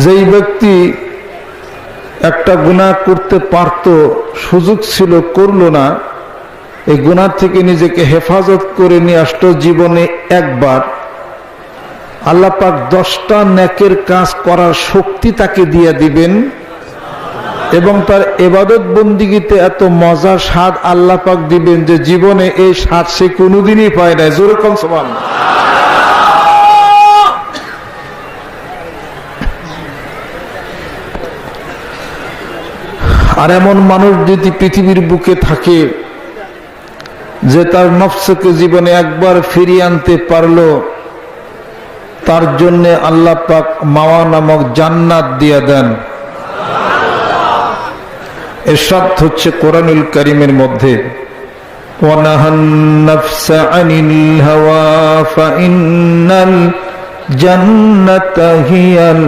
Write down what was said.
যেই ব্যক্তি একটা গুনাহ করতে পারত, সুযোগ ছিল, করলো না, এই গুনাহ থেকে নিজেকে হেফাজত করে নিয়ে আসতো জীবনে একবার, আল্লাহ পাক 10টা নেকের কাজ করার শক্তি তাকে দিয়ে দিবেন এবং তার ইবাদত বন্দিগিতে এত মজা স্বাদ আল্লাহ পাক দিবেন যে জীবনে এই স্বাদ সে কোনোদিনই পায় না। জোরে কোন সুবহানাল্লাহ। আর এমন মানুষ যদি পৃথিবীর বুকে থাকে যে তার নফসকে জীবনে একবার ফিরিয়ে আনতে পারলো, তার জন্য আল্লাহ পাক মাওয়া নামক জান্নাত দিয়ে দেন। ইরশাদ হচ্ছে কোরআনুল কারীমের মধ্যে, ওয়ানাহান নাফসা আনিল হাওয়া ফাইন্নাল জান্নাতা হিয়াল